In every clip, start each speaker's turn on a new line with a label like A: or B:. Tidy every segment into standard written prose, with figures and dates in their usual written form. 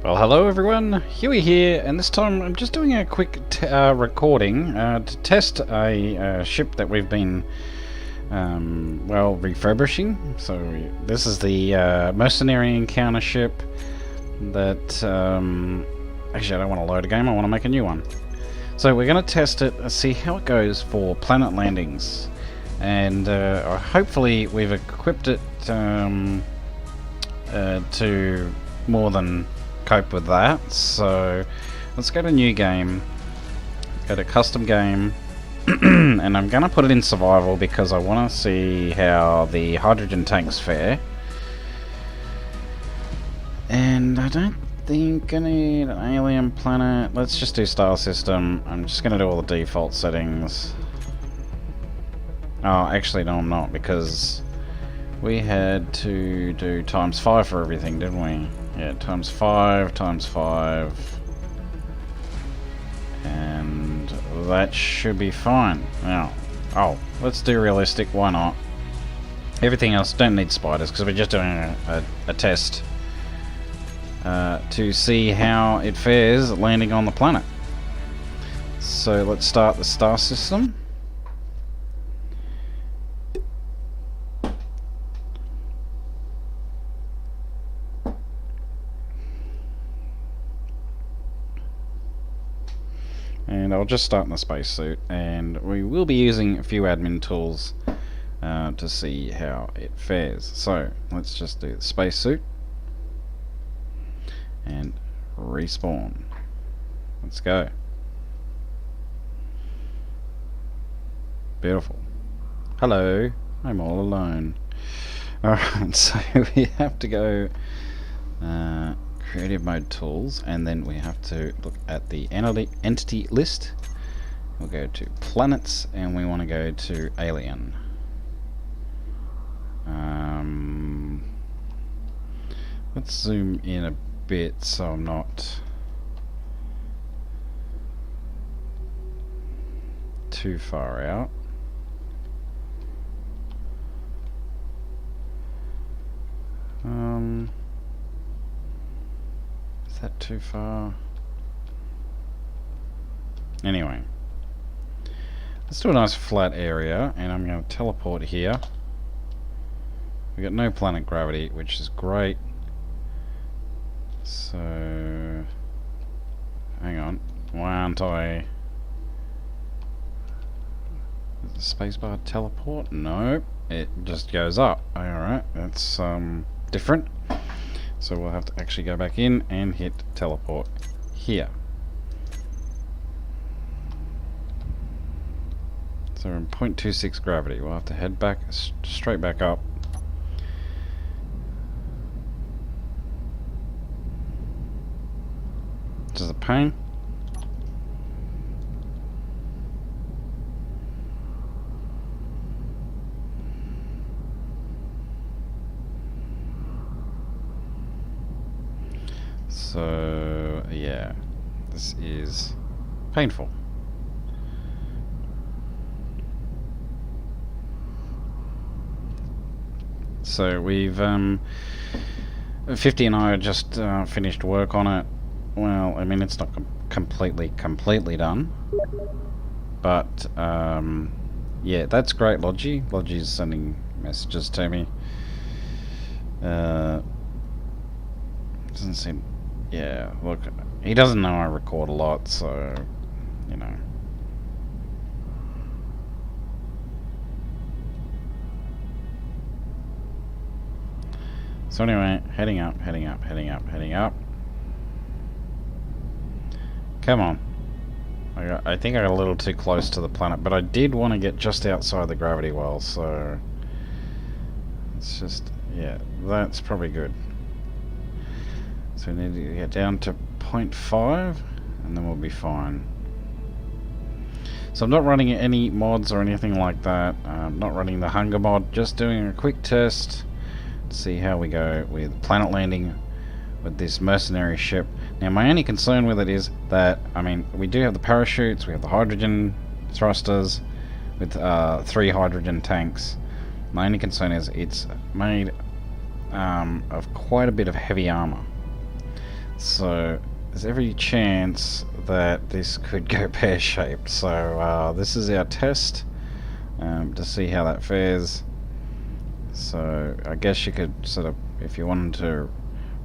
A: Well, hello everyone, Huey here, and this time I'm just doing a quick recording to test a ship that we've been, refurbishing. So this is the Mercenary Encounter Ship that, actually I don't want to load a game, I want to make a new one. So we're going to test it, see how it goes for planet landings, and hopefully we've equipped it to more than cope with that. So let's go to new game, go to custom game, and I'm gonna put it in survival because I want to see how the hydrogen tanks fare. And I don't think I need an alien planet. Let's just do star system. I'm just gonna do all the default settings. Oh, actually no, I'm not, because we had to do ×5 for everything, didn't we? Yeah, ×5, and that should be fine. Now, let's do realistic, why not? Everything else, don't need spiders, because we're just doing a test to see how it fares landing on the planet. So let's start the star system. And I'll just start in the spacesuit, and we will be using a few admin tools to see how it fares. So let's just do the spacesuit and respawn. Let's go. Beautiful. Hello, I'm all alone. Alright, so we have to go creative mode tools, and then we have to look at the entity list. We'll go to planets, and we want to go to alien. Let's zoom in a bit so I'm not too far out. Is that too far? Anyway, let's do a nice flat area, and I'm going to teleport here. We've got no planet gravity, which is great. So, hang on, why aren't I? Is the spacebar teleport? No, it just goes up. Alright, that's different. So we'll have to actually go back in and hit teleport here. So we're in 0.26 gravity. We'll have to head back, straight back up. Which is a pain. So yeah, this is painful. So we've 50 and I just finished work on it. Well, I mean, it's not completely done, but yeah, that's great. Logi. Logi's sending messages to me. Doesn't seem. Yeah, look, he doesn't know I record a lot, so, you know. So anyway, heading up. Come on. I think I got a little too close to the planet, but I did want to get just outside the gravity well, so it's just, yeah, that's probably good. So we need to get down to 0.5, and then we'll be fine. So I'm not running any mods or anything like that. I'm not running the hunger mod, just doing a quick test to see how we go with planet landing with this mercenary ship. Now my only concern with it is that, I mean, we do have the parachutes, we have the hydrogen thrusters with 3 hydrogen tanks. My only concern is it's made of quite a bit of heavy armor. So there's every chance that this could go pear-shaped. So this is our test to see how that fares. So I guess you could sort of, if you wanted to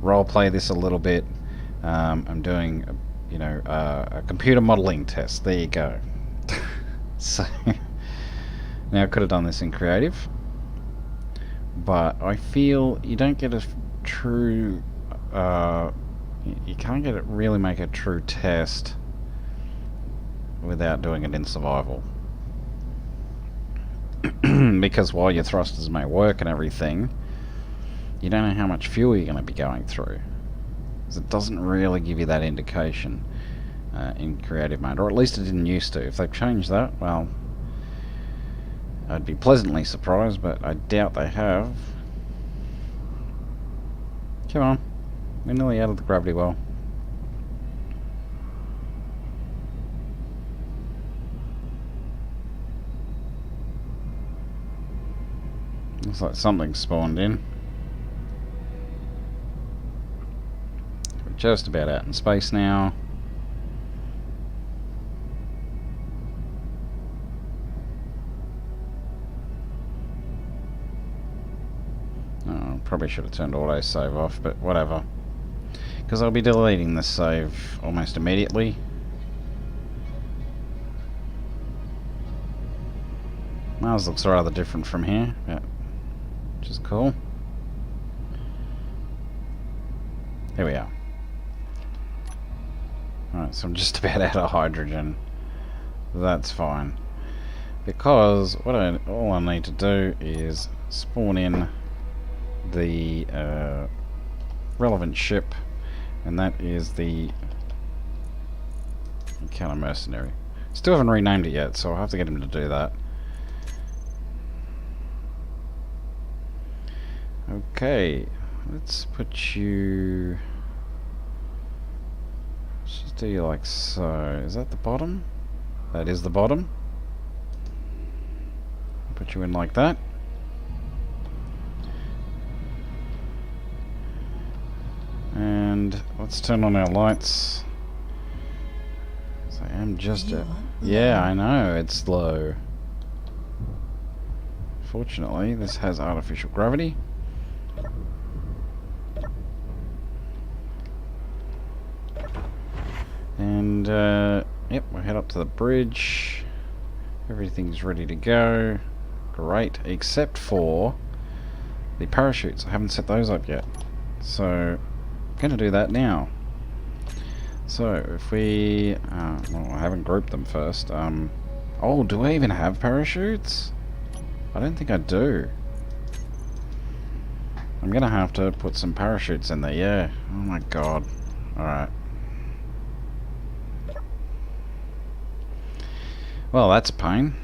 A: role play this a little bit, I'm doing, a computer modeling test. There you go. So now I could have done this in creative, but I feel you don't get a true, you can't really make a true test without doing it in survival. Because while your thrusters may work and everything, you don't know how much fuel you're going to be going through. Because it doesn't really give you that indication in creative mode, or at least it didn't used to. If they've changed that, well, I'd be pleasantly surprised, but I doubt they have. Come on, we're nearly out of the gravity well. Looks like something spawned in. We're just about out in space now. Oh, probably should have turned autosave off, but whatever. Because I'll be deleting this save almost immediately. Mars looks rather different from here, yeah, which is cool. Here we are. Alright, so I'm just about out of hydrogen. That's fine. Because all I need to do is spawn in the relevant ship, and that is the Encounter Mercenary. Still haven't renamed it yet, so I'll have to get him to do that. Okay, let's put you... Let's just do you like so. Is that the bottom? That is the bottom. Put you in like that. And let's turn on our lights. So I am just yeah, I know, it's low. Fortunately, this has artificial gravity. And yep, we'll head up to the bridge. Everything's ready to go. Great, except for the parachutes. I haven't set those up yet. So I'm going to do that now. So if we... well, I haven't grouped them first. Oh, do I even have parachutes? I don't think I do. I'm going to have to put some parachutes in there, yeah. Oh my god. Alright. Well, that's a pain.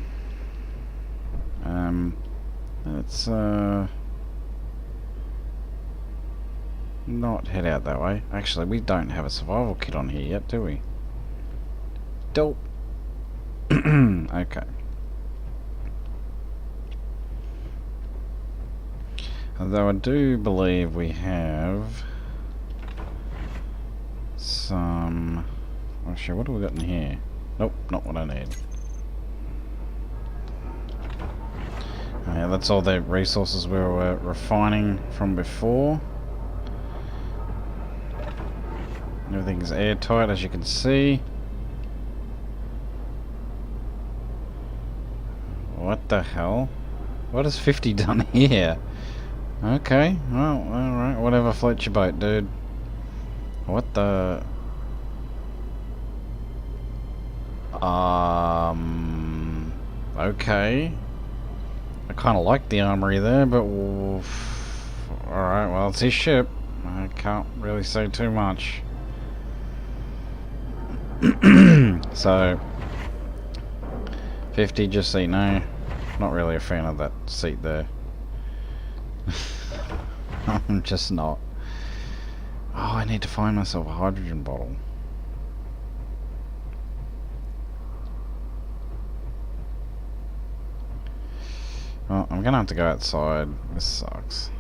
A: Let's not head out that way. Actually, we don't have a survival kit on here yet, do we? Dope. Okay. Although I do believe we have some... Actually, what do we got in here? Nope, not what I need. Yeah, that's all the resources we were refining from before. Everything's airtight, as you can see. What the hell? What has 50 done here? Okay, well, alright, whatever floats your boat, dude. What the... Okay. I kind of like the armory there, but... Alright, well, it's his ship. I can't really say too much. So... 50, just so you know. Not really a fan of that seat there. I'm just not. Oh, I need to find myself a hydrogen bottle. Well, I'm gonna have to go outside. This sucks.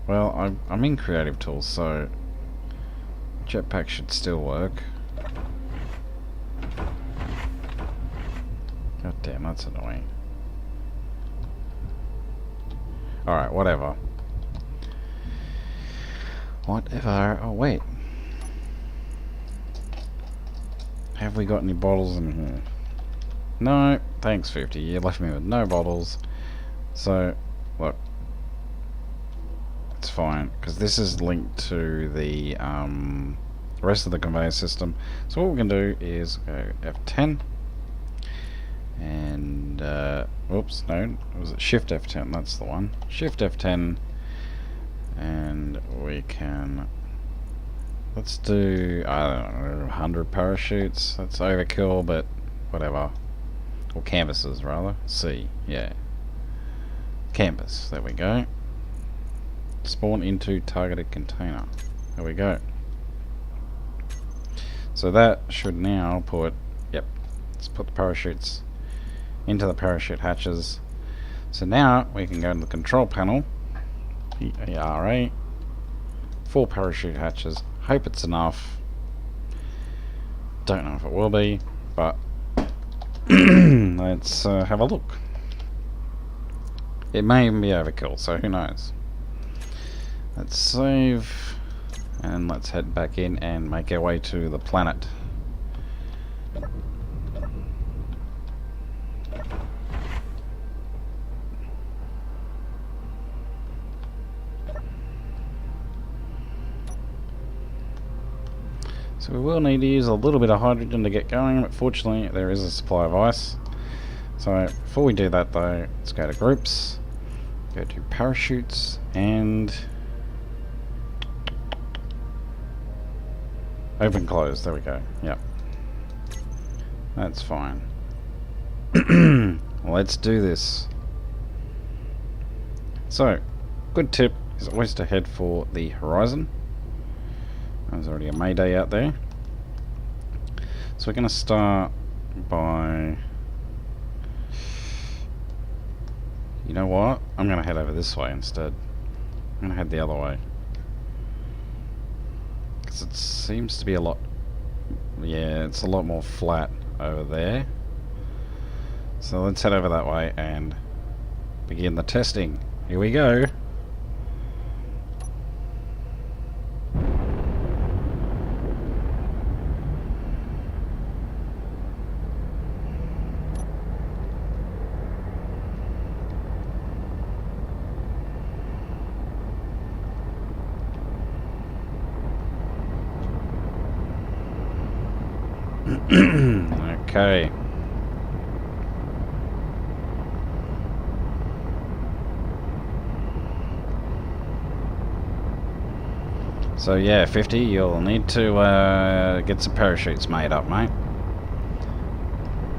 A: Well, I'm in creative tools, so Jetpack should still work. God damn, that's annoying. Alright, whatever. Whatever. Oh, wait. Have we got any bottles in here? No. Thanks, 50. You left me with no bottles. So, look. It's fine, because this is linked to the rest of the conveyor system. So what we can do is go F10. And, oops, no. Was it Shift F10? That's the one. Shift F10. And we can... Let's do, I don't know, 100 parachutes. That's overkill, but whatever. Or canvases, rather. C, yeah. Canvas, there we go. Spawn into targeted container. There we go. So that should now put, yep, let's put the parachutes into the parachute hatches. So now we can go to the control panel. ERA. 4 parachute hatches. Hope it's enough. Don't know if it will be, but let's have a look. It may even be overkill, so who knows. Let's save, and let's head back in and make our way to the planet. So we will need to use a little bit of hydrogen to get going, but fortunately there is a supply of ice. So before we do that though, let's go to groups, go to parachutes, and open close, there we go, yep. That's fine. Let's do this. So, good tip is always to head for the horizon. There's already a Mayday out there. So we're going to start by... You know what? I'm going to head over this way instead. I'm going to head the other way. Because it seems to be a lot... Yeah, it's a lot more flat over there. So let's head over that way and begin the testing. Here we go. Okay. So yeah, 50, you'll need to get some parachutes made up, mate.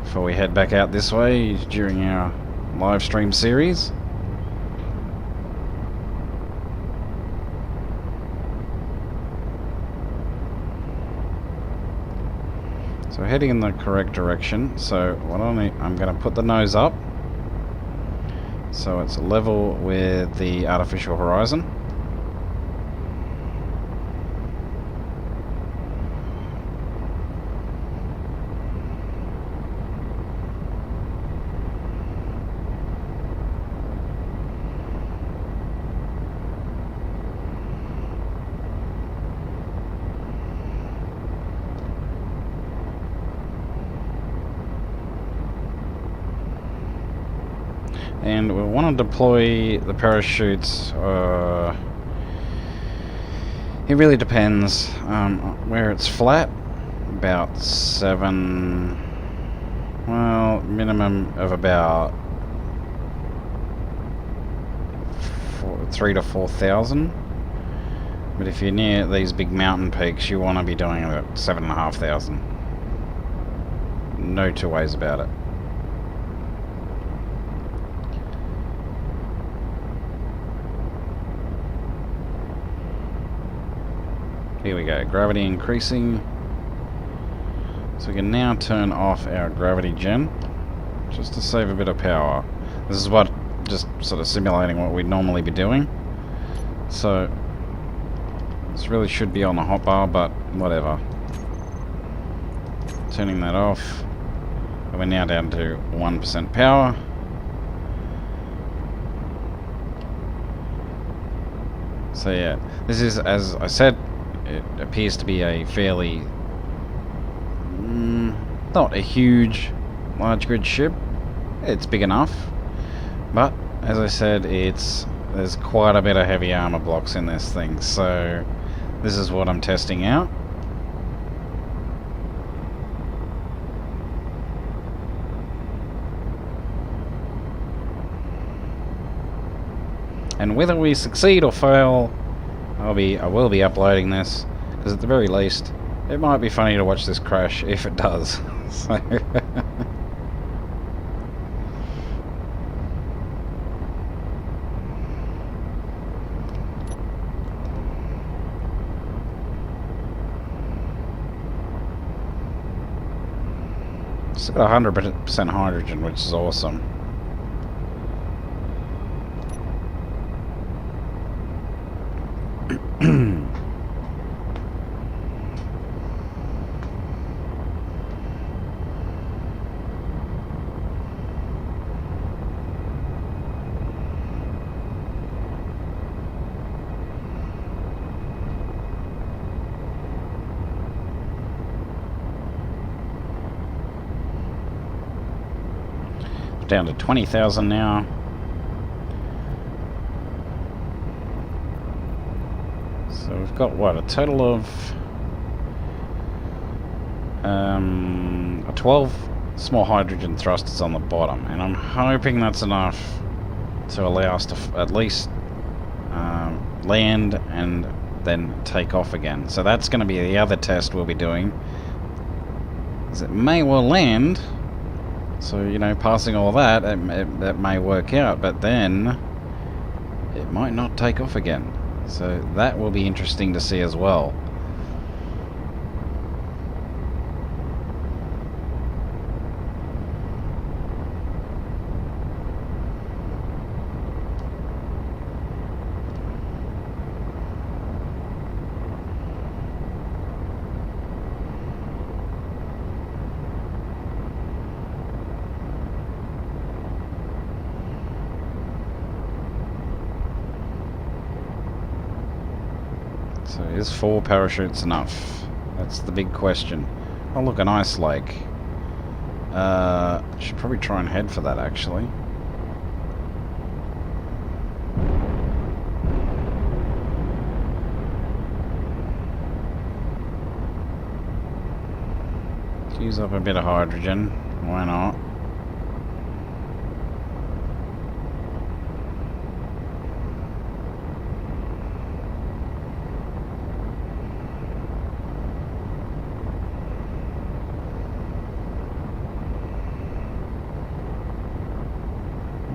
A: Before we head back out this way during our live stream series. So we're heading in the correct direction. So what I'm going to put the nose up so it's level with the artificial horizon. And we want to deploy the parachutes. It really depends. Where it's flat, about 7. Well, minimum of about 3 to 4,000. But if you're near these big mountain peaks, you want to be doing about 7,500. No two ways about it. Here we go, gravity increasing. So we can now turn off our gravity gen, just to save a bit of power. This is what, just sort of simulating what we'd normally be doing. So, This really should be on the hotbar, but whatever. Turning that off. And we're now down to 1% power. So yeah, this is, as I said, it appears to be a fairly... not a huge large grid ship. It's big enough. But, as I said, there's quite a bit of heavy armor blocks in this thing. So, this is what I'm testing out. And whether we succeed or fail, I will be uploading this, because at the very least, it might be funny to watch this crash if it does. So it's got 100% hydrogen, which is awesome. Down to 20,000 now. So we've got what, a total of 12 small hydrogen thrusters on the bottom, and I'm hoping that's enough to allow us to at least land and then take off again. So that's going to be the other test we'll be doing, is it may well land. So, you know, passing all that, that may work out, but then it might not take off again. So that will be interesting to see as well. So is 4 parachutes enough? That's the big question. Oh look, an ice lake. Should probably try and head for that actually. Use up a bit of hydrogen. Why not?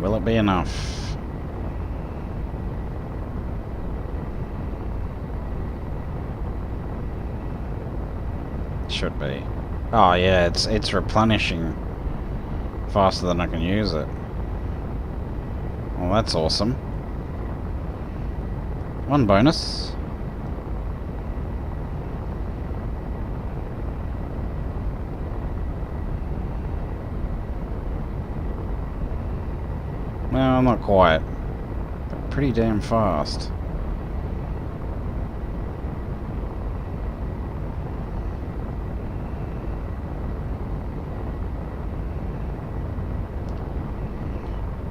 A: Will it be enough? Should be. Oh yeah, it's replenishing faster than I can use it. Well, that's awesome. One bonus. No, not quite. But pretty damn fast.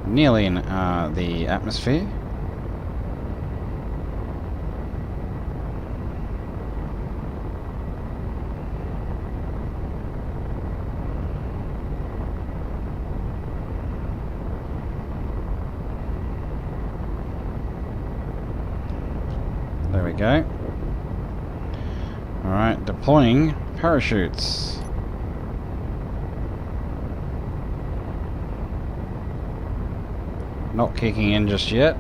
A: Nearly in the atmosphere. There we go. Alright, deploying parachutes. Not kicking in just yet.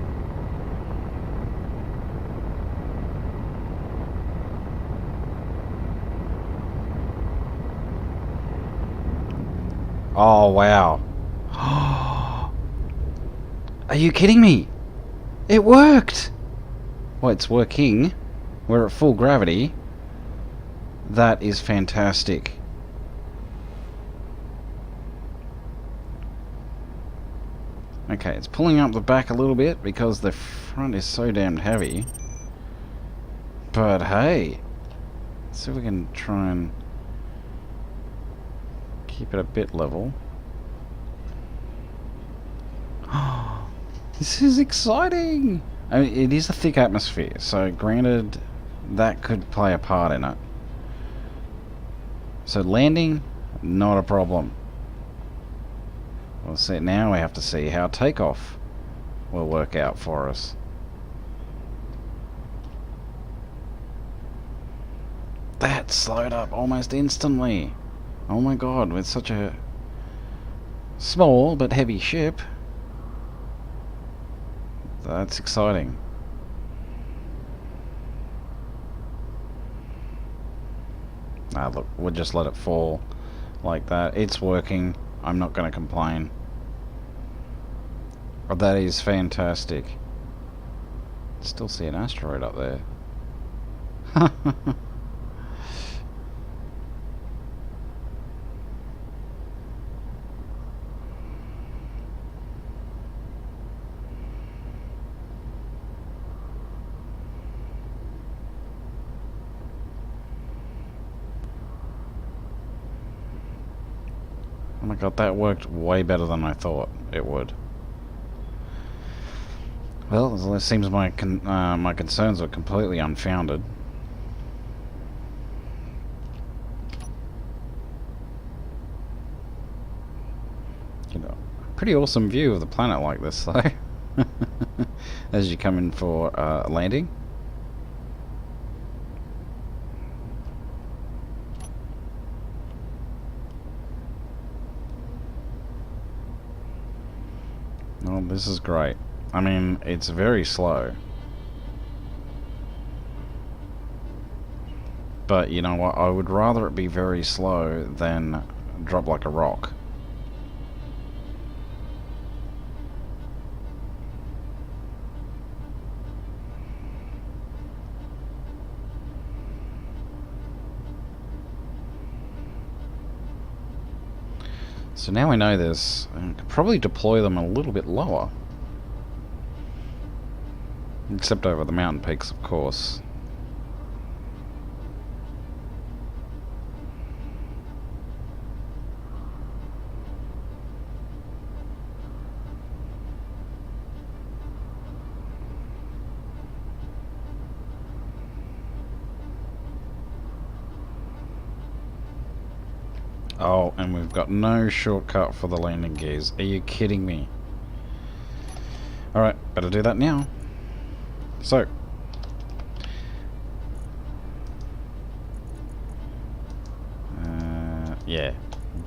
A: Oh, wow. Are you kidding me? It worked! Well, it's working. we're at full gravity. That is fantastic. Okay, it's pulling up the back a little bit because the front is so damn heavy. But hey, let's see if we can try and keep it a bit level. This is exciting! I mean, it is a thick atmosphere, so granted, that could play a part in it. So landing, not a problem. We'll see. Now we have to see how takeoff will work out for us. That slowed up almost instantly. Oh my god, with such a small but heavy ship. That's exciting. Ah, look, we'll just let it fall like that. It's working. I'm not going to complain. Oh, that is fantastic. Still see an asteroid up there. Oh my god, that worked way better than I thought it would. Well, it seems my concerns are completely unfounded. You know, pretty awesome view of the planet like this, though. As you come in for landing. Oh, this is great. I mean, it's very slow. But you know what? I would rather it be very slow than drop like a rock. So now we know this, I could probably deploy them a little bit lower. Except over the mountain peaks, of course. Oh, and we've got no shortcut for the landing gears. Are you kidding me? Alright, better do that now. So, yeah,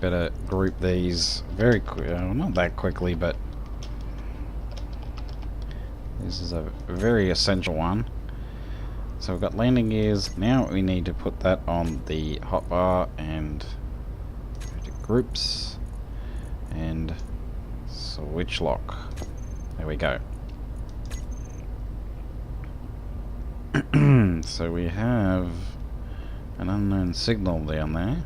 A: better group these very quickly. Not that quickly, but this is a very essential one. So we've got landing gears. Now we need to put that on the hotbar and go to groups and switch lock. There we go. So we have an unknown signal down there.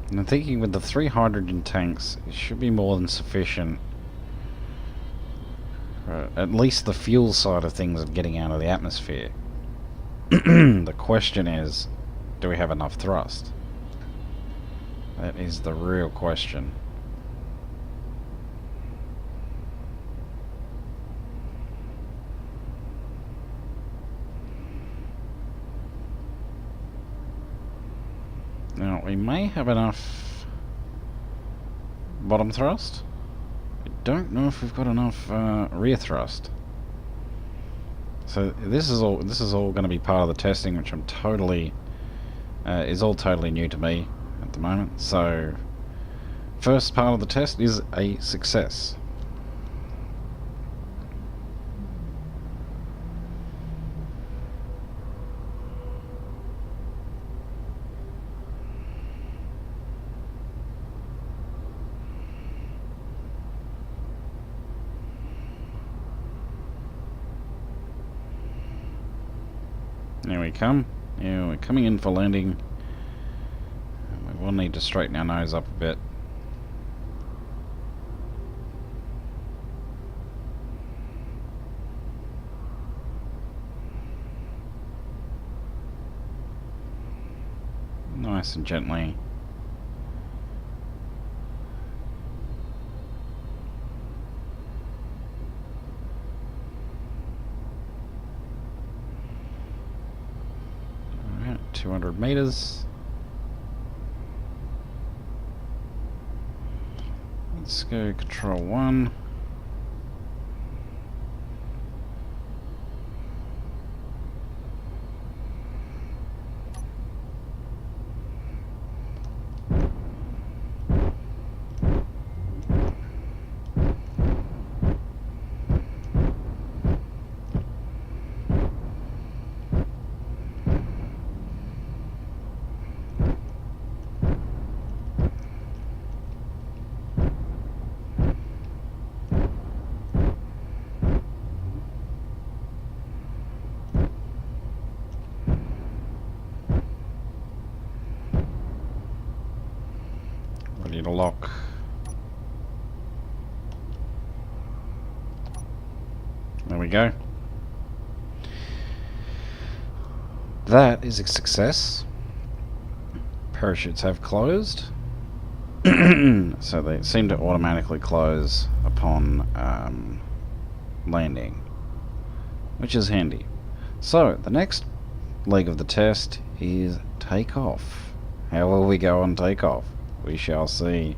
A: And I'm thinking with the 3 hydrogen tanks, it should be more than sufficient. At least the fuel side of things of getting out of the atmosphere. The question is, do we have enough thrust? That is the real question. Now, we may have enough bottom thrust. I don't know if we've got enough rear thrust. So this is all going to be part of the testing, which I'm totally is all totally new to me at the moment. So first part of the test is a success. Here we come. Yeah, we're coming in for landing. We will need to straighten our nose up a bit. Nice and gently. Alright, 200 meters. Let's go control 1. Ready to lock. There we go. That is a success. Parachutes have closed. So they seem to automatically close upon landing, which is handy. So the next leg of the test is takeoff. How will we go on takeoff? We shall see.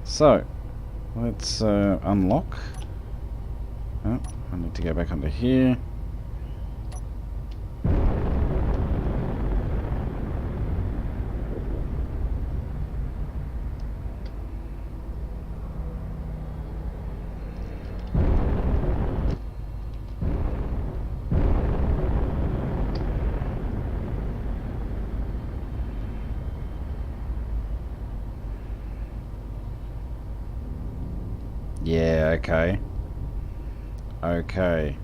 A: So let's unlock. Oh, I need to go back under here. Yeah, okay. Okay.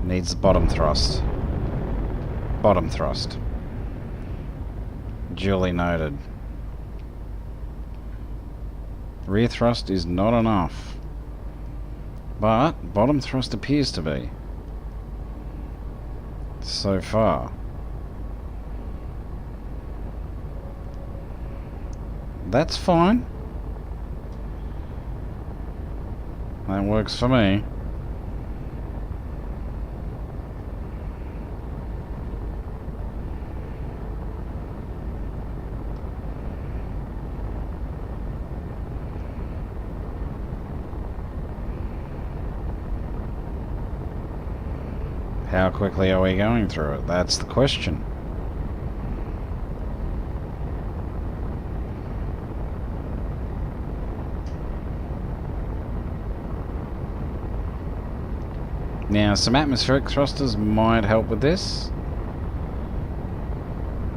A: Needs bottom thrust. Bottom thrust. Duly noted. Rear thrust is not enough. But bottom thrust appears to be. So far. That's fine. That works for me. How quickly are we going through it? That's the question. Now, some atmospheric thrusters might help with this.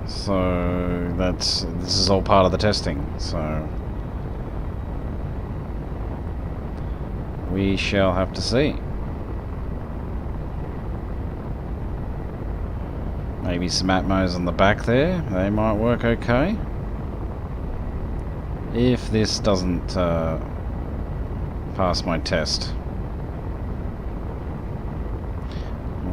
A: So this is all part of the testing. So we shall have to see. Maybe some atmos on the back there. They might work okay. If this doesn't pass my test.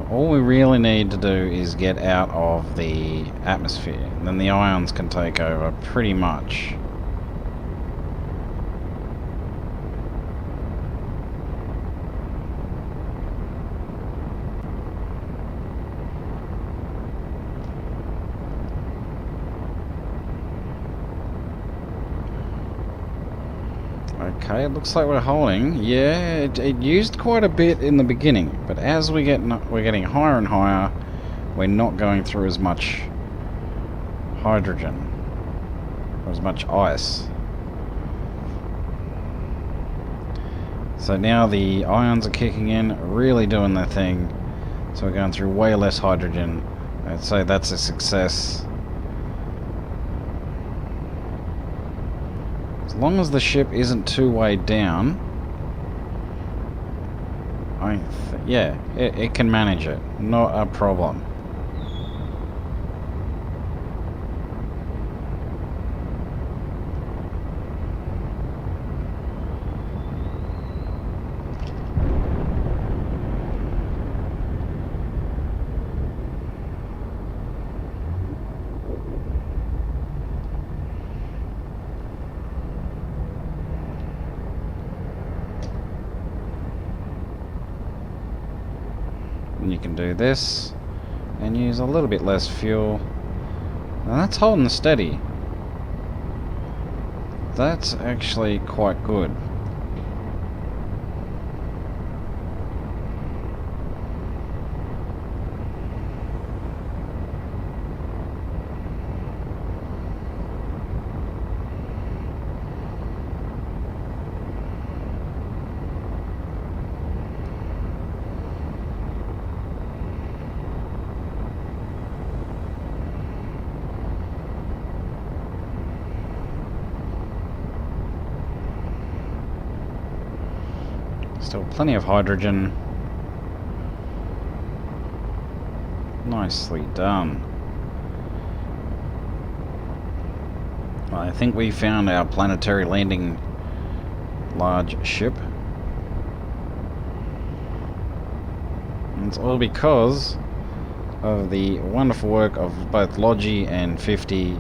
A: All we really need to do is get out of the atmosphere, and then the ions can take over pretty much. Okay, it looks like we're holding. Yeah, it used quite a bit in the beginning, but as we're getting higher and higher, we're not going through as much hydrogen or as much ice. So now the ions are kicking in, really doing their thing. So we're going through way less hydrogen. I'd say that's a success. As long as the ship isn't too weighed down, Yeah, it can manage it. Not a problem. And you can do this and use a little bit less fuel. And that's holding steady. That's actually quite good. Still plenty of hydrogen. Nicely done. I think we found our planetary landing large ship. And it's all because of the wonderful work of both Logi and 50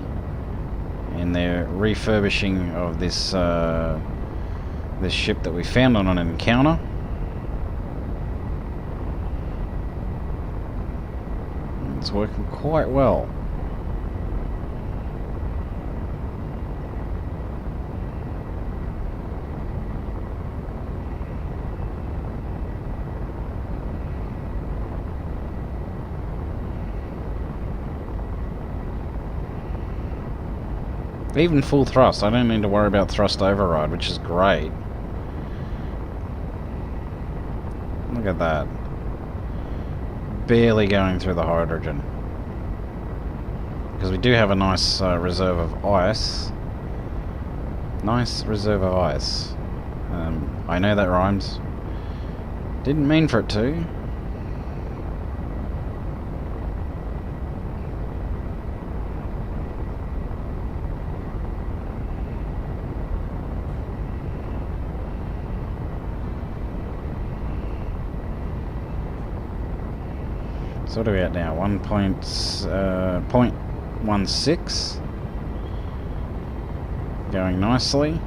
A: in their refurbishing of this this ship that we found on an encounter. It's working quite well. Even full thrust, I don't need to worry about thrust override, which is great. Look at that. Barely going through the hydrogen. Because we do have a nice reserve of ice. Nice reserve of ice. I know that rhymes. Didn't mean for it to. So what are we at now? 0.16. Going nicely.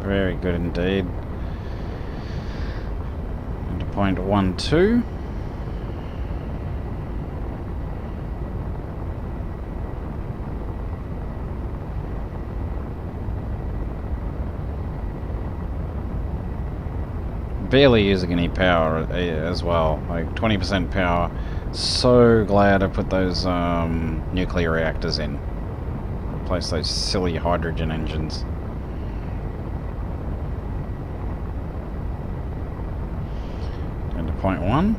A: Very good indeed. And to 0.12. Barely using any power as well, like 20% power. So glad I put those nuclear reactors in. Replace those silly hydrogen engines. And to 0.1.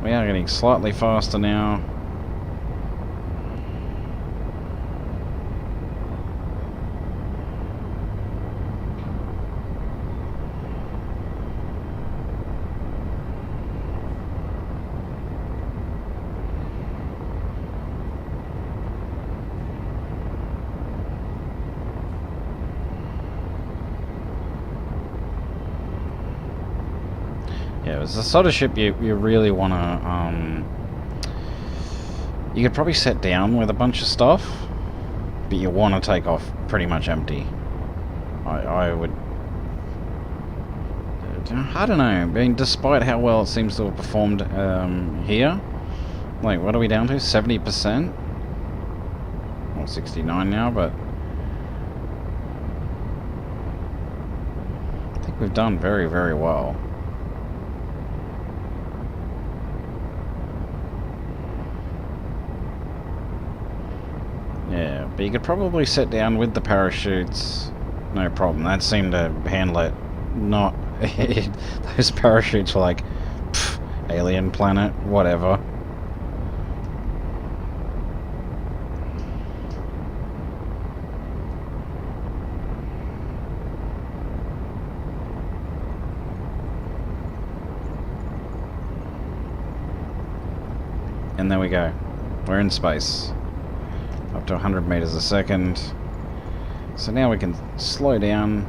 A: We are getting slightly faster now. Yeah, it's the sort of ship you really want to, you could probably set down with a bunch of stuff, but you want to take off pretty much empty. I would, I don't know, I mean, despite how well it seems to have performed here, like, what are we down to, 70%? Well, 69 now, but I think we've done very, very well. Yeah, but you could probably sit down with the parachutes, no problem. That seemed to handle it. Not... those parachutes were like, pff, alien planet, whatever. And there we go. We're in space. Up to 100 meters a second. So now we can slow down.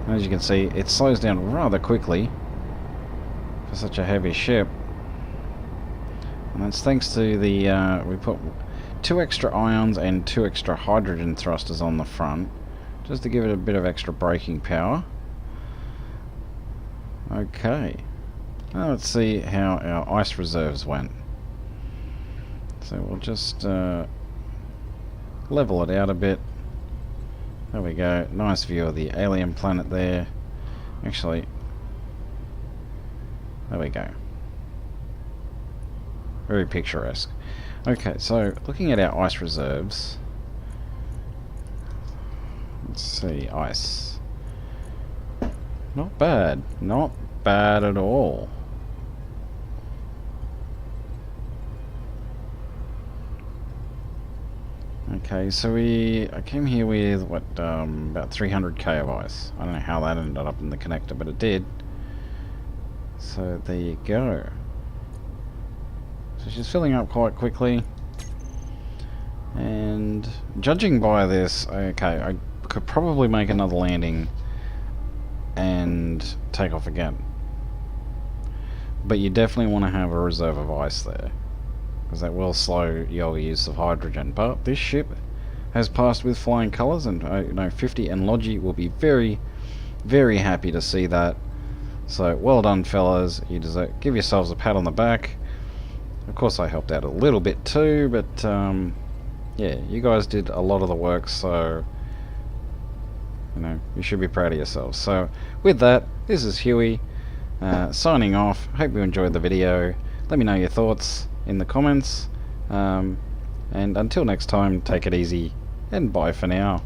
A: And as you can see, it slows down rather quickly for such a heavy ship. And that's thanks to the... we put 2 extra ions and 2 extra hydrogen thrusters on the front, just to give it a bit of extra braking power. Okay. Now let's see how our ice reserves went. So we'll just level it out a bit. There we go. Nice view of the alien planet there. Actually, there we go. Very picturesque. Okay, so looking at our ice reserves. Let's see, ice. Not bad. Not bad at all. Okay, so I came here with, what, about 300k of ice. I don't know how that ended up in the connector, but it did. So there you go. So she's filling up quite quickly. And judging by this, okay, I could probably make another landing and take off again. But you definitely want to have a reserve of ice there, because that will slow your use of hydrogen. But this ship has passed with flying colours, and you know, 50 and Logi will be very, very happy to see that. So well done, fellas. You deserve, give yourselves a pat on the back. Of course, I helped out a little bit too, but yeah, you guys did a lot of the work, so you know, you should be proud of yourselves. So with that, this is Huey signing off. Hope you enjoyed the video. Let me know your thoughts in the comments, and until next time, take it easy and bye for now.